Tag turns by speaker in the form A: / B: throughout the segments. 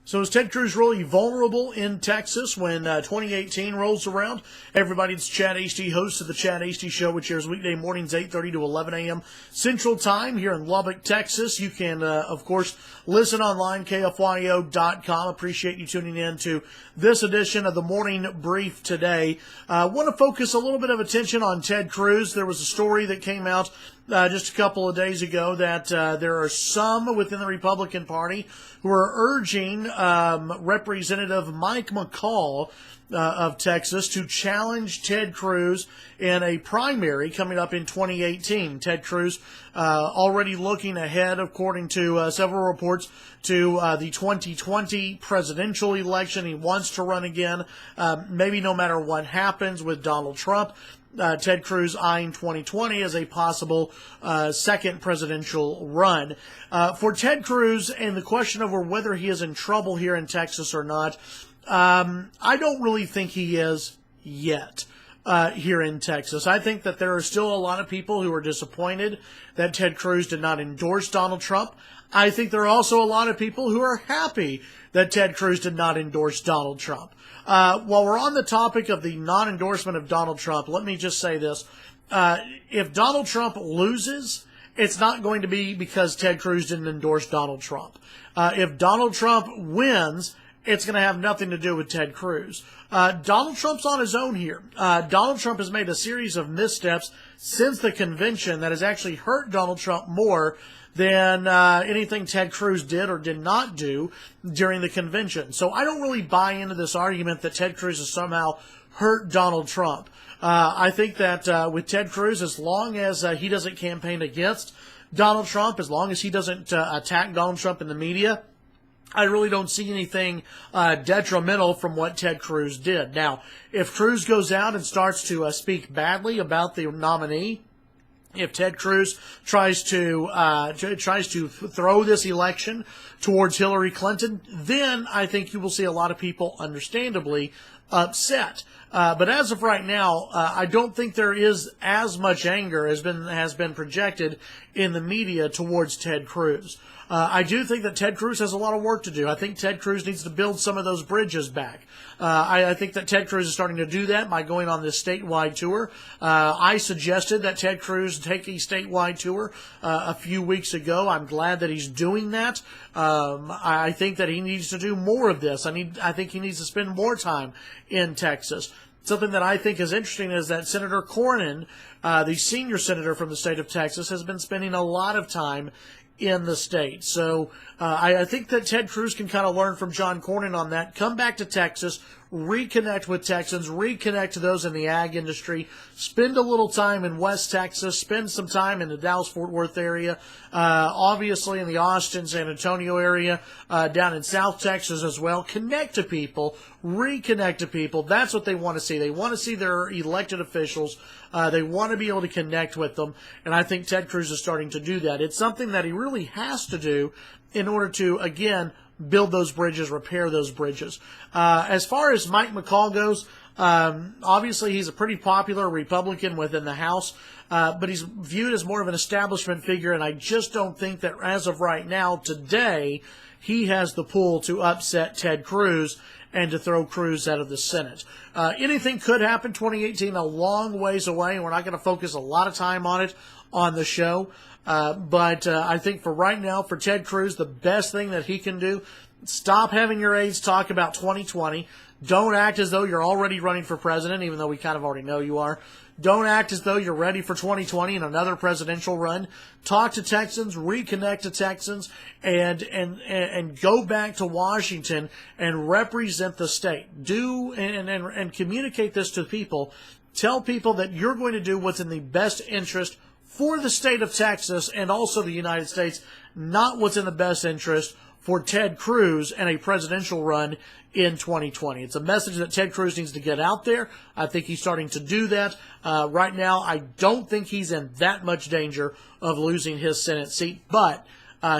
A: So is Ted Cruz really vulnerable in Texas when 2018 rolls around? Everybody, it's Chad Hasty, host of the Chad Hasty Show, which airs weekday mornings 8:30 to 11 a.m. Central Time here in Lubbock, Texas. You can, of course, listen online, KFYO.com. Appreciate you tuning in to this edition of the Morning Brief today. Want to focus a little bit of attention on Ted Cruz. There was a story that came out just a couple of days ago that there are some within the Republican Party who are urging Representative Mike McCall of Texas to challenge Ted Cruz in a primary coming up in 2018. Ted Cruz already looking ahead, according to several reports, to the 2020 presidential election. He wants to run again, maybe no matter what happens with Donald Trump. Ted Cruz eyeing 2020 as a possible second presidential run. For Ted Cruz and the question over whether he is in trouble here in Texas or not, I don't really think he is yet here in Texas. I think that there are still a lot of people who are disappointed that Ted Cruz did not endorse Donald Trump. I think there are also a lot of people who are happy that Ted Cruz did not endorse Donald Trump. While we're on the topic of the non-endorsement of Donald Trump, let me just say this. If Donald Trump loses, it's not going to be because Ted Cruz didn't endorse Donald Trump. If Donald Trump wins, it's going to have nothing to do with Ted Cruz. Donald Trump's on his own here. Donald Trump has made a series of missteps since the convention that has actually hurt Donald Trump more than anything Ted Cruz did or did not do during the convention. So I don't really buy into this argument that Ted Cruz has somehow hurt Donald Trump. I think that with Ted Cruz, as long as he doesn't campaign against Donald Trump, as long as he doesn't attack Donald Trump in the media, I really don't see anything detrimental from what Ted Cruz did. Now, if Cruz goes out and starts to speak badly about the nominee, if Ted Cruz tries to throw this election towards Hillary Clinton, then I think you will see a lot of people understandably upset. But as of right now, I don't think there is as much anger as has been projected in the media towards Ted Cruz. I do think that Ted Cruz has a lot of work to do. I think Ted Cruz needs to build some of those bridges back. I think that Ted Cruz is starting to do that by going on this statewide tour. I suggested that Ted Cruz take a statewide tour a few weeks ago. I'm glad that he's doing that. I think that he needs to do more of this. I think he needs to spend more time in Texas. Something that I think is interesting is that Senator Cornyn, the senior senator from the state of Texas, has been spending a lot of time in the state. So I think that Ted Cruz can kind of learn from John Cornyn on that. Come back to Texas, reconnect with Texans, reconnect to those in the ag industry, spend a little time in West Texas, spend some time in the Dallas-Fort Worth area, obviously in the Austin, San Antonio area, down in South Texas as well. Connect to people, reconnect to people. That's what they want to see. They want to see their elected officials. They want to be able to connect with them, and I think Ted Cruz is starting to do that. It's something that he really has to do in order to, again, build those bridges, repair those bridges. As far as Mike McCall goes, obviously he's a pretty popular Republican within the House, but he's viewed as more of an establishment figure, and I just don't think that as of right now, today, he has the pull to upset Ted Cruz and to throw Cruz out of the Senate. Anything could happen. 2018, a long ways away, and we're not going to focus a lot of time on it on the show. But I think for right now, for Ted Cruz, the best thing that he can do, stop having your aides talk about 2020. Don't act as though you're already running for president, even though we kind of already know you are. Don't act as though you're ready for 2020 and another presidential run. Talk to Texans, reconnect to Texans, and go back to Washington and represent the state. Do and communicate this to people. Tell people that you're going to do what's in the best interest for the state of Texas and also the United States, not what's in the best interest for Ted Cruz and a presidential run in 2020. It's a message that Ted Cruz needs to get out there. I think he's starting to do that. Right now, I don't think he's in that much danger of losing his Senate seat, but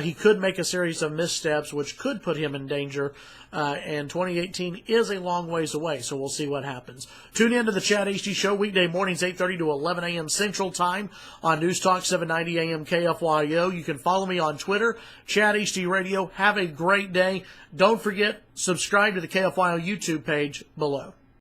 A: he could make a series of missteps, which could put him in danger. And 2018 is a long ways away, so we'll see what happens. Tune in to the Chad Hasty Show weekday mornings, 8:30 to 11 a.m. Central Time on News Talk 790 a.m. KFYO. You can follow me on Twitter, Chad Hasty Radio. Have a great day. Don't forget, subscribe to the KFYO YouTube page below.